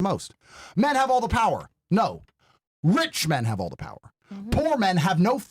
most. Men have all the power. No. Rich men have all the power. Poor men have no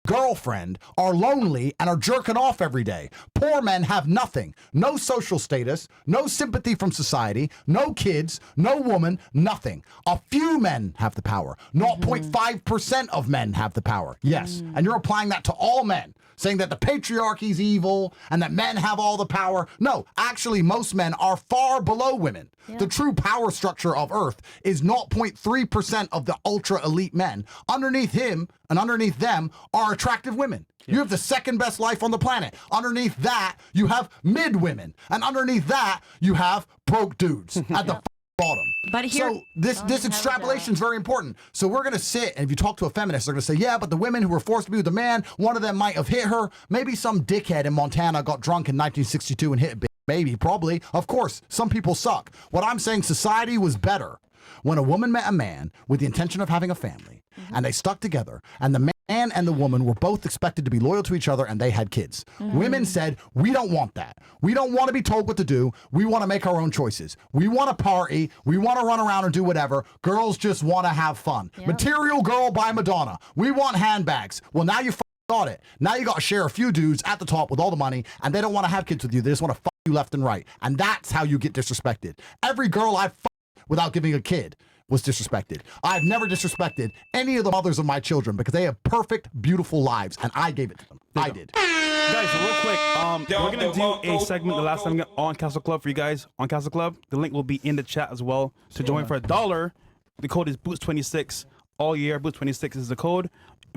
girlfriend, are lonely, and are jerking off every day. Poor men have nothing. No social status, no sympathy from society, no kids, no woman, nothing. A few men have the power. 0.5% of men have the power. Yes. And you're applying that to all men, saying that the patriarchy is evil and that men have all the power. No, actually, most men are far below women. The true power structure of Earth is 0.3% of the ultra elite men. Underneath him and underneath them are attractive women. You have the second best life on the planet. Underneath that, you have mid women. And underneath that, you have broke dudes at the bottom. But here, so this extrapolation is very important. So we're going to sit, and if you talk to a feminist, they're going to say, yeah, but the women who were forced to be with a man, one of them might have hit her. Maybe some dickhead in Montana got drunk in 1962 and hit a bitch. Maybe, probably. Of course, some people suck. What I'm saying, society was better when a woman met a man with the intention of having a family, and they stuck together, and the man and the woman were both expected to be loyal to each other, and they had kids. Women said, we don't want that. We don't want to be told what to do. We want to make our own choices. We want to party. We want to run around and do whatever. Girls just want to have fun. Material Girl by Madonna. We want handbags. Well, now you got it. Now you got to share a few dudes at the top with all the money, and they don't want to have kids with you. They just want to fuck you left and right. And that's how you get disrespected. Every girl I've fucked without giving a kid was disrespected. I've never disrespected any of the mothers of my children because they have perfect, beautiful lives, and I gave it to them. I did. Guys, real quick, we're going to do a segment the last time on Castle Club for you guys on Castle Club. The link will be in the chat as well. To join for $1, the code is Boots26 all year. Boots26 is the code.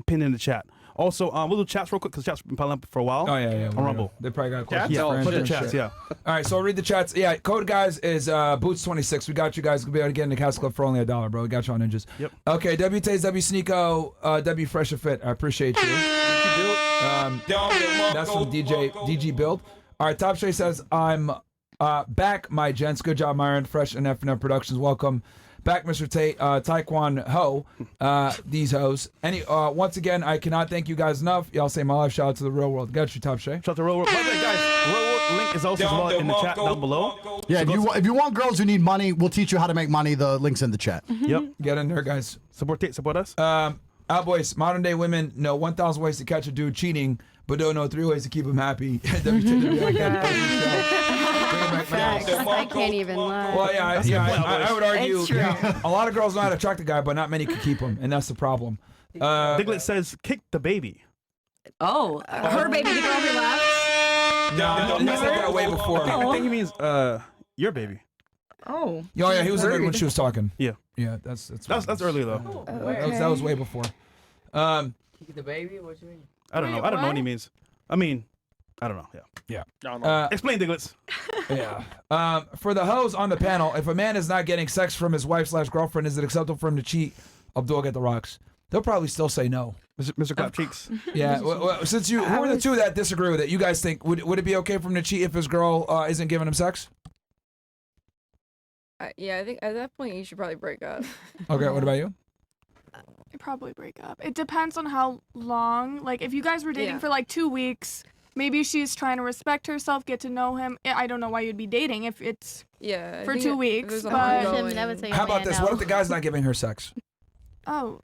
Pinned in the chat. Also, we'll do chats real quick because chats been piling up for a while. Oh, yeah. On Rumble. They probably got questions. Yeah, put the chats, yeah. All right, so I'll read the chats. Yeah, code, guys, is Boots26. We got you guys. We'll be able to get in the Castle Club for only $1, bro. We got you on Ninjas. Yep. Okay, W Taze, W Sneeko, W Fresh and Fit. I appreciate you. That's from DG Build. All right, Top Shay says, I'm back, my gents. Good job, Myron. Fresh and F&F Productions. Welcome. Back, Mr. Taekwon Ho, these hoes. Once again, I cannot thank you guys enough. Y'all say my life. Shout out to the real world. Got you, Top Shay. Shout out to Real World. By the way, guys, Real World link is also as well in the chat down below. Yeah, so if you want girls who need money, we'll teach you how to make money. The link's in the chat. Yep. Get in there, guys. Support us. Boys, modern day women know 1,000 ways to catch a dude cheating, but don't know 3 ways to keep him happy. I can't even lie. Well, I would argue a lot of girls know how to attract a guy, but not many can keep him, and that's the problem. Diglett says, kick the baby. Oh, her baby, the girl who left? No, he said that way before. I think he means your baby. Oh. Yeah, he was in when she was talking. Yeah. Yeah, that's earlier, though. That was way before. Kick the baby? What you mean? I don't know. I don't know what he means. I mean, I don't know. Yeah. Explain, Diglets. Yeah. For the hoes on the panel, if a man is not getting sex from his wife/girlfriend, is it acceptable for him to cheat? Abdul, get the rocks. They'll probably still say no. Mr. Clap Cheeks. Yeah. Since who are the two that disagree with it? You guys think would it be okay for him to cheat if his girl isn't giving him sex? Yeah, I think at that point you should probably break up. Okay. What about you? Probably break up. It depends on how long. Like, if you guys were dating for like 2 weeks, maybe she's trying to respect herself, get to know him. I don't know why you'd be dating if it's for 2 weeks. But how about this? What if the guy's not giving her sex? Then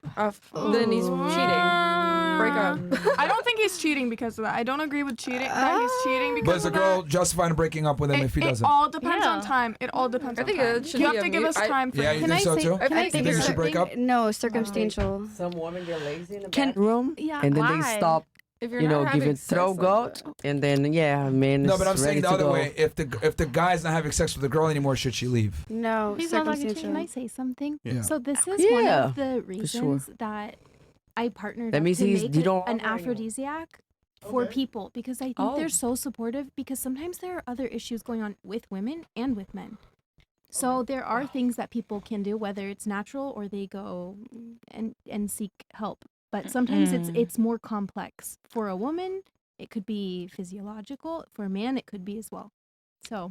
he's cheating. Break up. I don't think he's cheating because of that. I don't agree with cheating. That he's cheating because But is the girl justified in breaking up with him if he doesn't? It all depends on time. It all depends on time. You have to give us time for you think so too? I think you should break up? No, circumstantial. Some women get lazy in the bedroom, Yeah. and then they stop, giving throw goat, and then man. No, but I'm saying the other go. way. If the guy's not having sex with the girl anymore, should she leave? No, circumstantial. Can I say something? Yeah. So this is one of the reasons that I partnered That up means to he's- make you it don't- an aphrodisiac for people because I think they're so supportive because sometimes there are other issues going on with women and with men. So there are things that people can do, whether it's natural or they go and seek help. But sometimes it's more complex. For a woman, it could be physiological. For a man, it could be as well. So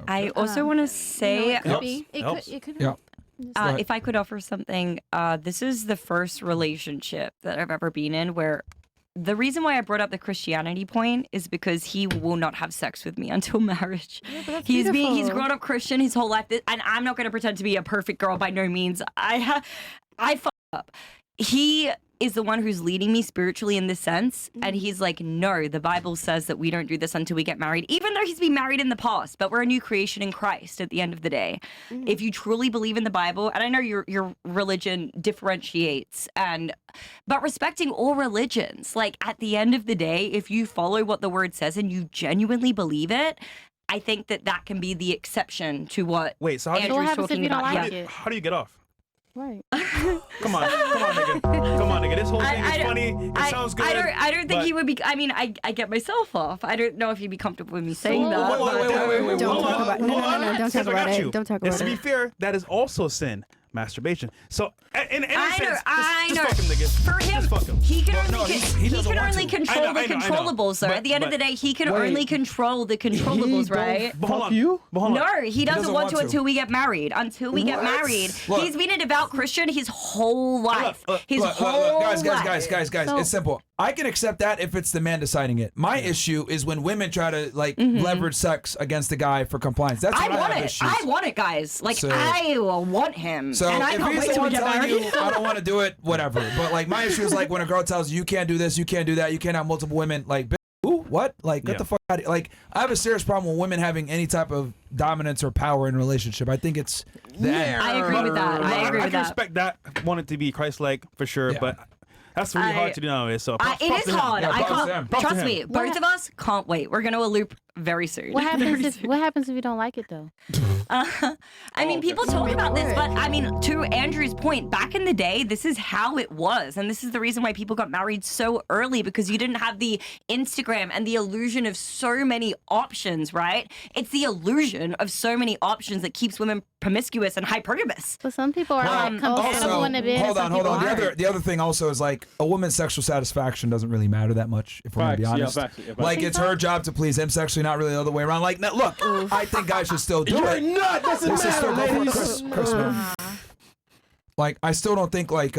I also want to say, it could be. It could help. if I could offer something, this is the first relationship that I've ever been in where the reason why I brought up the Christianity point is because he will not have sex with me until marriage. Yeah, He's grown up Christian his whole life, and I'm not going to pretend to be a perfect girl by no means. I fucked up. He is the one who's leading me spiritually in this sense, and he's like, no, the Bible says that we don't do this until we get married, even though he's been married in the past, but we're a new creation in Christ at the end of the day. If you truly believe in the Bible, and I know your religion differentiates, but respecting all religions, like at the end of the day, if you follow what the word says and you genuinely believe it, I think that can be the exception to what so how Andrew's talking about. How do you get off? Right. Come on, nigga. This whole thing is funny. It sounds good. I don't think he would be. I mean, I get myself off. I don't know if he'd be comfortable with me saying that. Wait. Don't talk about. No. Don't talk about it. Don't talk about it. To be fair, that is also sin. Masturbation. So, in any sense, I know. Just fuck him, nigga. For him, just fuck him. he can No, only control the controllables. So at the end of the day, he can only control the controllables, right? Fuck you? No, he doesn't want to until we get married. Until we get married, Look. he's been a devout Christian his whole life. Look, guys, it's simple. I can accept that if it's the man deciding it. My issue is when women try to leverage sex against the guy for compliance. That's what I have issues. I want it, guys. I want him. So and I if can't he's wait the till we one get telling married. you, I don't want to do it, whatever. But my issue is when a girl tells you can't do this, you can't do that, you can't have multiple women. Who? What? Get the fuck out of here. I have a serious problem with women having any type of dominance or power in a relationship. I think it's the end. I agree with that. I can respect that. Want it to be Christ-like for sure, but that's really hard to do nowadays. So it is hard. Yeah, I props to can't. him. Trust me. Both of us can't wait. We're gonna elope very soon. What happens if you don't like it though? I mean, people talk about this, but I mean, to Andrew's point, back in the day, this is how it was, and this is the reason why people got married so early, because you didn't have the Instagram and the illusion of so many options, right? It's the illusion of so many options that keeps women promiscuous and hypergamous. But some people are compatible in a bit. Hold on. The other thing also is a woman's sexual satisfaction doesn't really matter that much, if we're gonna be honest. It's her job to please him sexually, not really the other way around. Look, I think guys should still do it. Nut doesn't matter, ladies. I still don't think a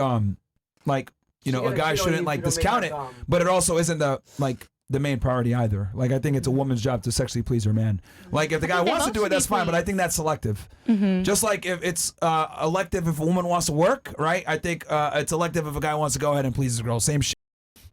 guy shouldn't discount it, but it also isn't the main priority either. I think it's a woman's job to sexually please her man. If the guy wants to do it, that's fine, but I think that's selective. Just like if it's elective if a woman wants to work, right? I think it's elective if a guy wants to go ahead and please his girl. Same shit.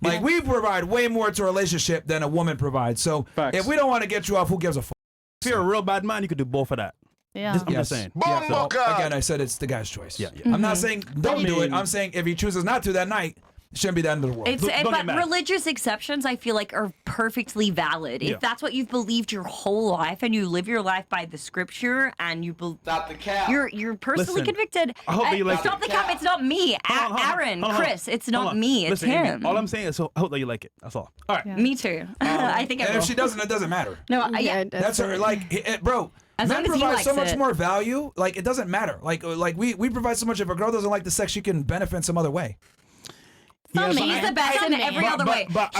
We provide way more to a relationship than a woman provides. So if we don't want to get you off, who gives a fuck? If you're a real bad man, you could do both of that. Yeah. I'm just saying. So, again, I said it's the guy's choice. I'm not saying don't do it. I'm saying if he chooses not to that night, it shouldn't be the end of the world. But religious exceptions, I feel like, are perfectly valid. If that's what you've believed your whole life, and you live your life by the scripture, and you Stop the cap. you're personally convicted. I hope that you like Stop it. the cap. It's not me, Aaron, Chris. It's not me. It's him. All I'm saying is, I hope that you like it. That's all. All right. Me too. I think I And will. if she doesn't, it doesn't matter. No, That's her. Bro. As Men long as he provide likes so much it. more value. It doesn't matter. We provide so much. If a girl doesn't like the sex, she can benefit in some other way. He's the best in every other way. But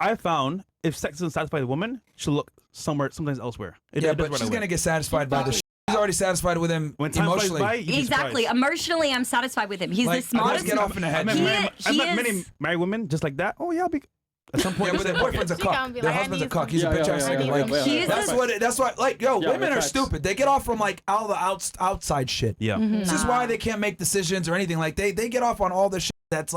I found if sex doesn't satisfy the woman, she'll look sometimes elsewhere. But she's gonna get satisfied by the. She's already satisfied with him when time emotionally. flies by, you'd be Exactly. surprised. Emotionally, I'm satisfied with him. He's the smartest. Get off in the head. I met many married women just like that. Oh yeah, I'll be. At some point, but their boyfriend's a cuck. Their husband's a cuck. He's a bitch ass nigga. That's why. Women are stupid. They get off from all the outside shit. Yeah. This is why they can't make decisions or anything. They get off on all the shit that's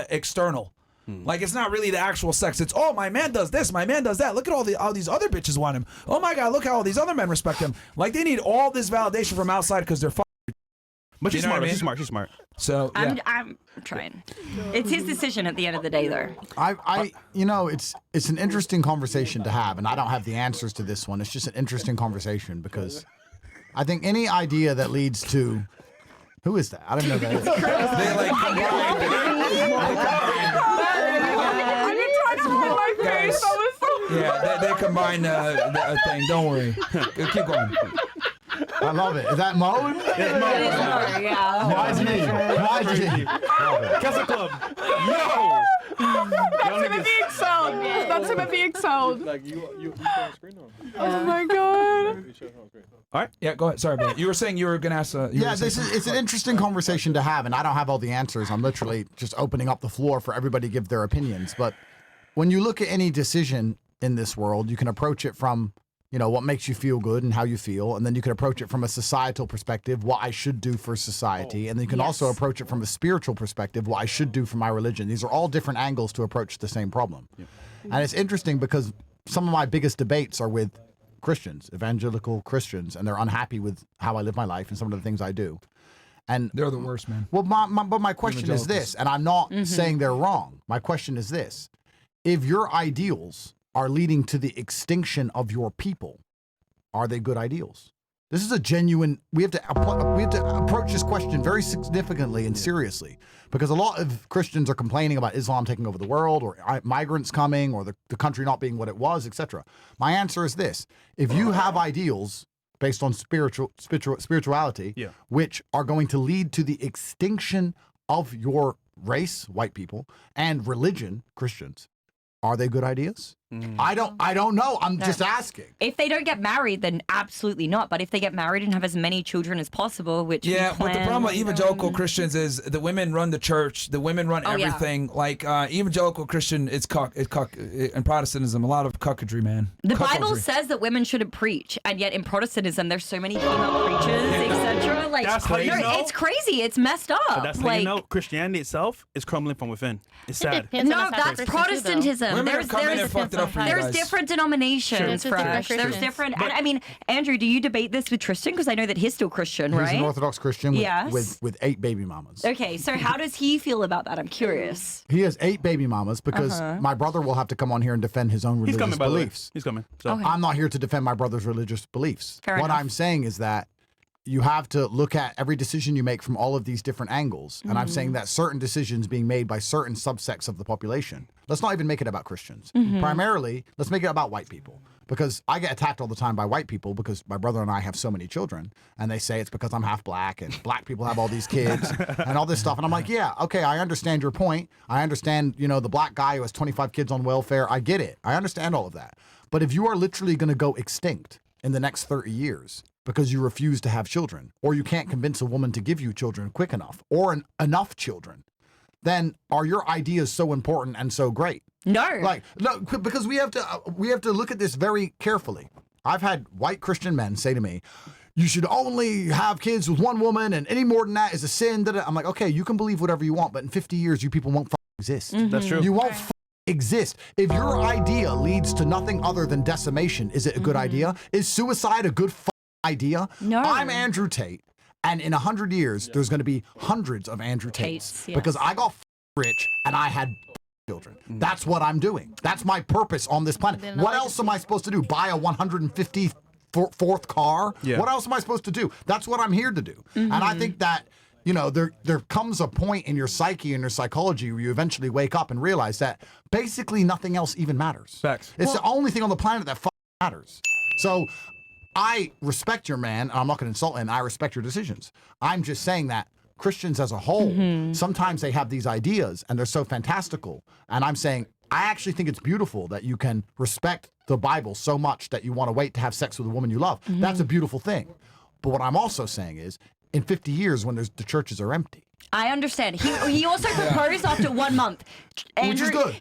external. It's not really the actual sex. It's my man does this, my man does that. Look at all these other bitches want him. Oh my god, look how all these other men respect him. They need all this validation from outside because they're. But she's smart. I mean? She's smart. So yeah. I'm trying. It's his decision at the end of the day, though. It's an interesting conversation to have, and I don't have the answers to this one. It's just an interesting conversation because I think any idea that leads to who is that? I don't know who that is. They combine a thing. Don't worry. Keep going. I love it. Is that Mo? It's Mo. Yeah. Why is me? Castle Club. Yo. That's him being sold. That's him being sold. Like you can't screen on. Oh my god. All right. Yeah, go ahead. Sorry, man. You were saying you were going to ask. It's an interesting conversation to have, and I don't have all the answers. I'm literally just opening up the floor for everybody to give their opinions. But when you look at any decision in this world, you can approach it from, what makes you feel good and how you feel, and then you can approach it from a societal perspective, what I should do for society, and then you can also approach it from a spiritual perspective, what I should do for my religion. These are all different angles to approach the same problem. And it's interesting because some of my biggest debates are with Christians, evangelical Christians, and they're unhappy with how I live my life and some of the things I do. And they're the worst, man. Well, but my question is this, and I'm not saying they're wrong. My question is this: if your ideals are leading to the extinction of your people, are they good ideals? This is a genuine. We have to approach this question very significantly and seriously, because a lot of Christians are complaining about Islam taking over the world, or migrants coming, or the country not being what it was, etc. My answer is this: if you have ideals based on spirituality, which are going to lead to the extinction of your race, white people, and religion, Christians, are they good ideas? I don't know. I'm just asking. If they don't get married, then absolutely not. But if they get married and have as many children as possible, which but the problem with evangelical Christians is the women run the church, the women run everything. Like evangelical Christian, it's and Protestantism, a lot of cuckoldry, man. The Bible says that women shouldn't preach, and yet in Protestantism, there's so many female preachers, etc. Like, that's how you know. It's crazy. It's messed up. But that's how you know Christianity itself is crumbling from within. It's sad. No, that's Protestantism. There's different denominations, Fresh. There's different. And I mean, Andrew, do you debate this with Tristan? Because I know that he's still Christian, right? He's an Orthodox Christian with 8 baby mamas. Okay, so how does he feel about that? I'm curious. He has 8 baby mamas because my brother will have to come on here and defend his own religious beliefs. He's coming. So. Okay. I'm not here to defend my brother's religious beliefs. Fair what enough. I'm saying is that you have to look at every decision you make from all of these different angles. And I'm saying that certain decisions being made by certain subsects of the population. Let's not even make it about Christians. Primarily, let's make it about white people. Because I get attacked all the time by white people because my brother and I have so many children. And they say it's because I'm half black and black people have all these kids and all this stuff. And I'm like, yeah, okay, I understand your point. I understand, the black guy who has 25 kids on welfare. I get it. I understand all of that. But if you are literally going to go extinct in the next 30 years, because you refuse to have children, or you can't convince a woman to give you children quick enough, or enough children, then are your ideas so important and so great? No. No, because we have to look at this very carefully. I've had white Christian men say to me, you should only have kids with one woman, and any more than that is a sin. I'm like, okay, you can believe whatever you want, but in 50 years, you people won't exist. That's true. You won't exist. If your idea leads to nothing other than decimation, is it a good idea? Is suicide a good idea? No. I'm Andrew Tate, and in 100 years, there's going to be hundreds of Andrew Tates because I got rich and I had children. That's what I'm doing. That's my purpose on this planet. What else am I supposed to do? Buy a 154th car? Yeah. What else am I supposed to do? That's what I'm here to do. And I think that there comes a point in your psyche and your psychology where you eventually wake up and realize that basically nothing else even matters. Facts. It's the only thing on the planet that matters. So I respect your man, and I'm not going to insult him. I respect your decisions. I'm just saying that Christians as a whole, sometimes they have these ideas, and they're so fantastical. And I'm saying, I actually think it's beautiful that you can respect the Bible so much that you want to wait to have sex with a woman you love. That's a beautiful thing. But what I'm also saying is, in 50 years, when the churches are empty. I understand. He also proposed after 1 month. Which is good.